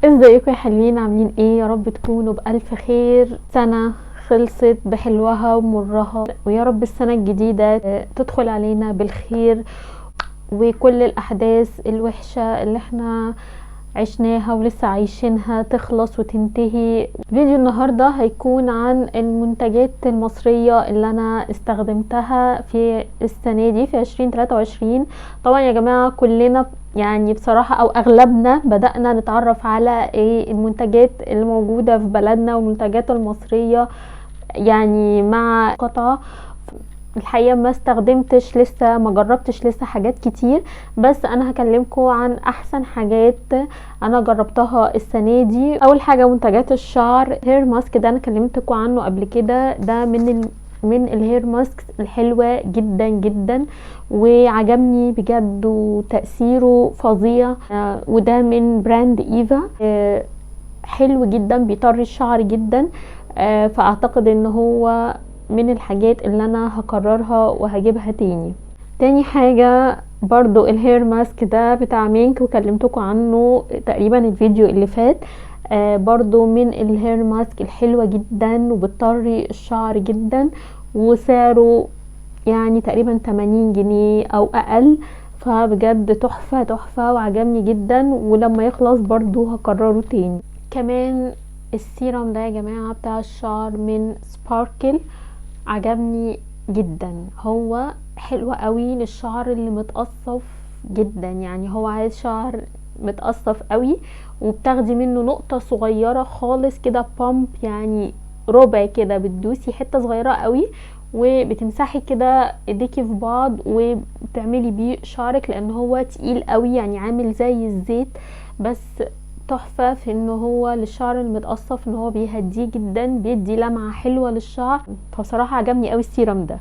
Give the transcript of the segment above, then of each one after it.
ازيكم يا حلوين؟ عاملين ايه؟ يا رب تكونوا بألف خير. سنة خلصت بحلوها ومرها، ويا رب السنة الجديدة تدخل علينا بالخير، وكل الأحداث الوحشة اللي احنا عشناها ولسه عايشينها تخلص وتنتهي. فيديو النهاردة هيكون عن المنتجات المصرية اللي انا استخدمتها في السنة دي في 2023. طبعا يا جماعة كلنا يعني بصراحة او اغلبنا بدأنا نتعرف على ايه المنتجات اللي موجودة في بلدنا والمنتجات المصرية يعني مع قطعة. الحقيقة ما استخدمتش لسه، ما جربتش لسه حاجات كتير، بس انا هكلمكم عن احسن حاجات انا جربتها السنة دي. اول حاجة منتجات الشعر، هير ماسك ده انا كلمتكم عنه قبل كده. ده من الهير ماسك الحلوة جدا جدا وعجبني بجد وتأثيره فظيع. وده من براند ايفا. حلو جدا، بيطري الشعر جدا. فاعتقد ان هو من الحاجات اللي انا هكررها وهجيبها تاني. تاني حاجة برضو الهير ماسك ده بتاع مينك، وكلمتكم عنه تقريبا الفيديو اللي فات. برضو من الهير ماسك الحلوة جدا وبتطري الشعر جدا، وسعره يعني تقريبا 80 جنيه او اقل. فبجد تحفة تحفة وعجبني جدا، ولما يخلص برضو هكرره تاني. كمان السيرم ده يا جماعة بتاع الشعر من سباركل، عجبني جدا. هو حلو قوي للشعر اللي متقصف جدا، يعني هو عايز شعر متقصف قوي، وبتاخدي منه نقطة صغيرة خالص كده بامب، يعني ربع كده، بتدوسي حتة صغيرة قوي وبتمسحي كده ايديكي في بعض وبتعملي بيه شعرك، لان هو تقيل قوي يعني عامل زي الزيت، بس تحفة في انه هو للشعر المتقصف، ان هو بيهديه جدا، بيدي لمعة حلوة للشعر. فبصراحة عجبني قوي السيرم ده.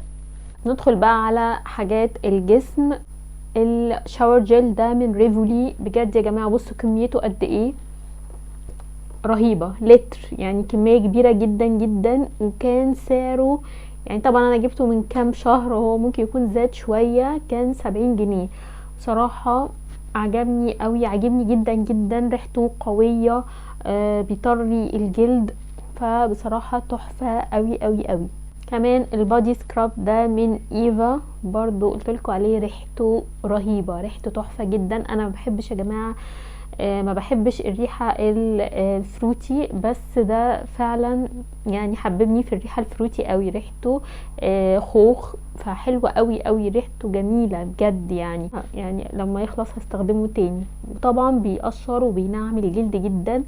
ندخل بقى على حاجات الجسم. الشاور جيل ده من ريفولي، بجد يا جماعة بصوا كميته قد ايه، رهيبة، لتر، يعني كمية كبيرة جدا جدا، وكان سعره يعني طبعا انا جبته من كام شهر، هو ممكن يكون زاد شوية، كان 70 جنيه. صراحة عجبني قوي، عجبني جدا جدا، ريحته قوية، بيطري الجلد، فبصراحة تحفة قوي قوي قوي. كمان البادي سكراب ده من ايفا، برضو قلتلكوا عليه ريحته رهيبة، ريحته تحفة جدا. انا ما بحبش يا جماعة، ما بحبش الريحة الفروتي، بس ده فعلا يعني حببني في الريحة الفروتي قوي، ريحته خوخ، فحلوة قوي قوي، ريحته جميلة بجد يعني لما يخلص هستخدمه تاني. وطبعا بيقشر وبينعم الجلد جدا،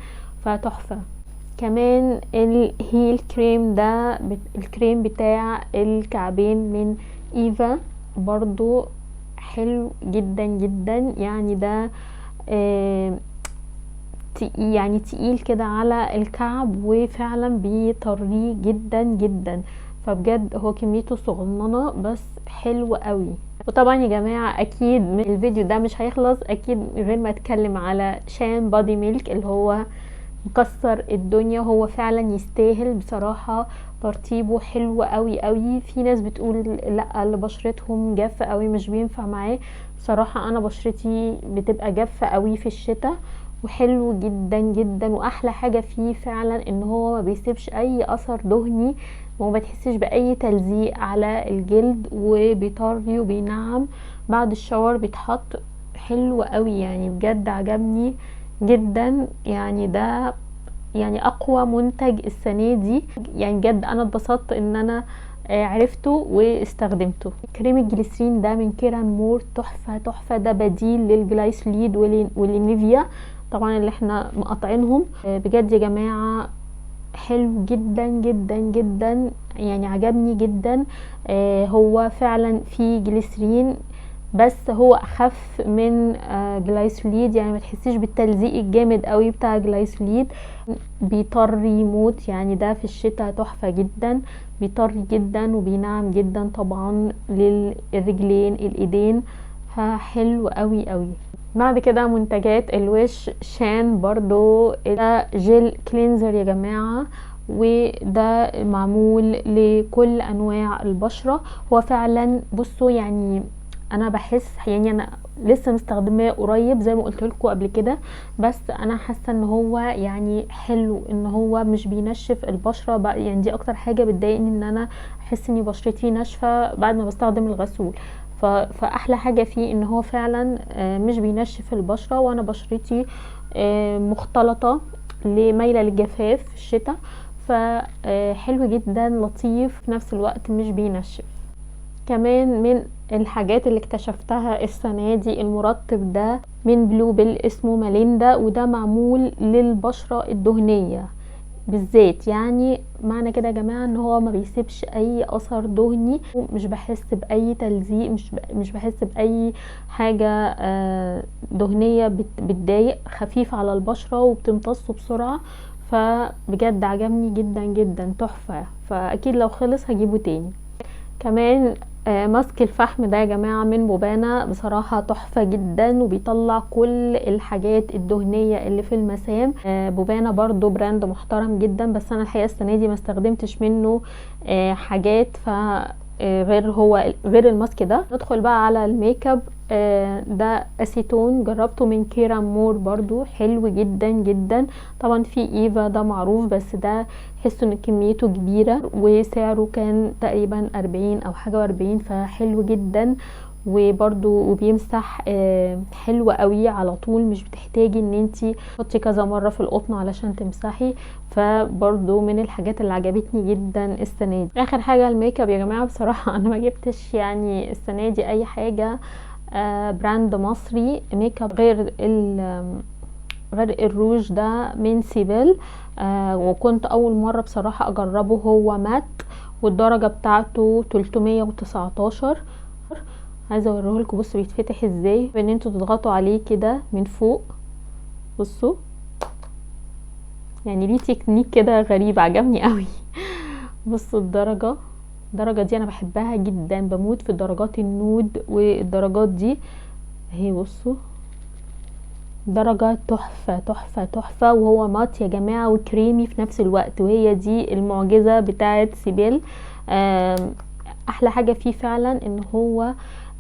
فتحفة. كمان الهيل كريم ده الكريم بتاع الكعبين من ايفا، برضو حلو جدا جدا، يعني ده يعني تقيل كده على الكعب، وفعلا بيطريه جدا جدا، فبجد هو كميته صغننه بس حلو قوي. وطبعا يا جماعة اكيد من الفيديو ده مش هيخلص اكيد غير ما اتكلم على شان بادي ميلك، اللي هو مكسر الدنيا، هو فعلا يستاهل بصراحة. ترطيبه حلو قوي قوي. في ناس بتقول لا اللي بشرتهم جافة قوي مش بينفع معاه، بصراحة انا بشرتي بتبقى جافة قوي في الشتاء، وحلو جدا جدا. واحلى حاجة فيه فعلا ان هو ما بيسيبش اي اثر دهني، وما بتحسش باي تلزيق على الجلد، وبيطري وبينعم بعد الشاور بيتحط. حلو قوي يعني بجد عجبني جدا، يعني ده يعني اقوى منتج السنة دي، يعني بجد انا اتبسطت ان انا عرفته واستخدمته. كريم الجليسرين ده من كيران مور، تحفة تحفة، ده بديل للجلايسوليد والنيفيا طبعا اللي احنا مقاطعينهم. بجد يا جماعة حلو جدا جدا جدا، يعني عجبني جدا. هو فعلا فيه جليسرين، بس هو اخف من جلايسوليد، يعني ما تحسيش بالتلزيق الجامد قوي بتاع جلايسوليد. بيطري موت، يعني ده في الشتاء تحفة جدا، بيطري جدا وبينعم جدا طبعا للرجلين الايدين، فحلو قوي قوي. بعد كده منتجات الوش، شان برضو ده جيل كلينزر يا جماعة، وده معمول لكل انواع البشرة. هو فعلا بصوا يعني انا بحس يعني انا لسه مستخدماه قريب زي ما قلت لكم قبل كده، بس انا حاسه ان هو يعني حلو، ان هو مش بينشف البشره بقى. يعني دي اكتر حاجه بتضايقني، ان انا احس ان بشرتي ناشفه بعد ما بستخدم الغسول. فاحلى حاجه فيه ان هو فعلا مش بينشف البشره، وانا بشرتي مختلطه مايله للجفاف في الشتاء، فحلو جدا لطيف في نفس الوقت مش بينشف. كمان من الحاجات اللي اكتشفتها السنة دي المرطب ده من بلوبل اسمه ماليندا، وده معمول للبشرة الدهنية بالذات. يعني معنى كده يا جماعة ان هو ما بيسيبش اي اثر دهني، مش بحس باي تلزيق، مش بحس باي حاجة دهنية بتضايق، خفيف على البشرة وبتمتصه بسرعة. فبجد عجبني جدا جدا، تحفة. فاكيد لو خلص هجيبه تاني. كمان ماسك الفحم ده يا جماعة من بوبانا، بصراحة تحفة جدا وبيطلع كل الحاجات الدهنية اللي في المسام. بوبانا برضو براند محترم جدا، بس انا الحقيقة السنة دي ما استخدمتش منه حاجات غير الماسك ده. ندخل بقى على الميك اب. ده اسيتون جربته من كيرا مور، برضو حلو جدا جدا. طبعا في ايفا ده معروف، بس ده حسوا ان كميته كبيرة وسعره كان تقريبا 40 او حاجة 40، فحلو جدا. وبرضو وبيمسح حلو قوي على طول، مش بتحتاجي ان انتي تحطي كذا مرة في القطن علشان تمسحي. فبرضو من الحاجات اللي عجبتني جدا السنة دي. اخر حاجة الميك اب يا جماعة، بصراحة انا ما جبتش يعني السنة دي اي حاجة براند مصري ميك اب غير الروج ده من سيبل. وكنت اول مرة بصراحة اجربه، هو مات والدرجة بتاعته 319. عايزة اوريه لكم، بصوا بيتفتح ازاي، ان انتوا تضغطوا عليه كده من فوق. بصوا يعني ليه تكنيك كده غريب، عجبني قوي. بصوا الدرجة دي انا بحبها جدا، بموت في درجات النود والدرجات دي اهي. بصوا درجة تحفة تحفة تحفة، وهو مات يا جماعة وكريمي في نفس الوقت، وهي دي المعجزة بتاعت سيبيل. احلى حاجة فيه فعلا ان هو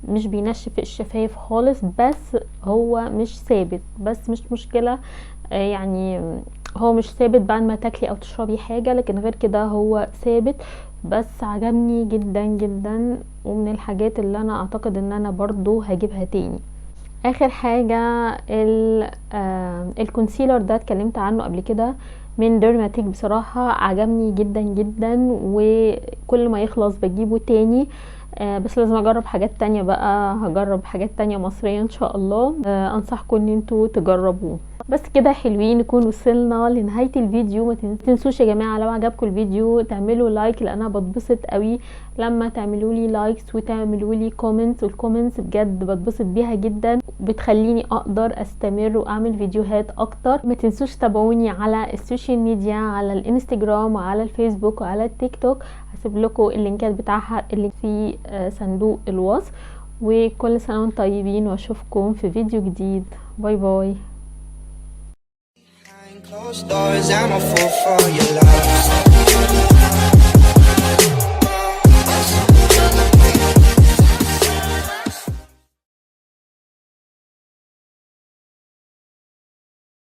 مش بينشف الشفايف خالص، بس هو مش ثابت، بس مش مشكلة. يعني هو مش ثابت بعد ما تاكلي او تشربي حاجة، لكن غير كده هو ثابت. بس عجبني جدا جدا، ومن الحاجات اللي انا اعتقد ان انا برضو هجيبها تاني. اخر حاجة الكونسيلر ده اتكلمت عنه قبل كده من ديرماتيك، بصراحة عجبني جدا جدا، وكل ما يخلص بجيبه تاني. بس لازم اجرب حاجات تانية بقى، هجرب حاجات تانية مصرية ان شاء الله. انصحكم ان انتوا تجربوه. بس كده حلوين، نكون وصلنا لنهاية الفيديو. ما تنسوش يا جماعة لو عجبكم الفيديو تعملوا لايك، لان انا بتبسط قوي لما تعملوا لي لايكس وتعملوا لي كومنتس، والكومنتس بجد بتبسط بيها جدا، بتخليني اقدر استمر واعمل فيديوهات اكتر. ما تنسوش تابعوني على السوشيال ميديا، على الانستجرام وعلى الفيسبوك وعلى التيك توك، هسيب لكم اللينكات بتاعها اللي في صندوق الوصف. وكل سنة وانتم طيبين، واشوفكم في فيديو جديد. باي باي. Closed doors, I'm a fool for your love.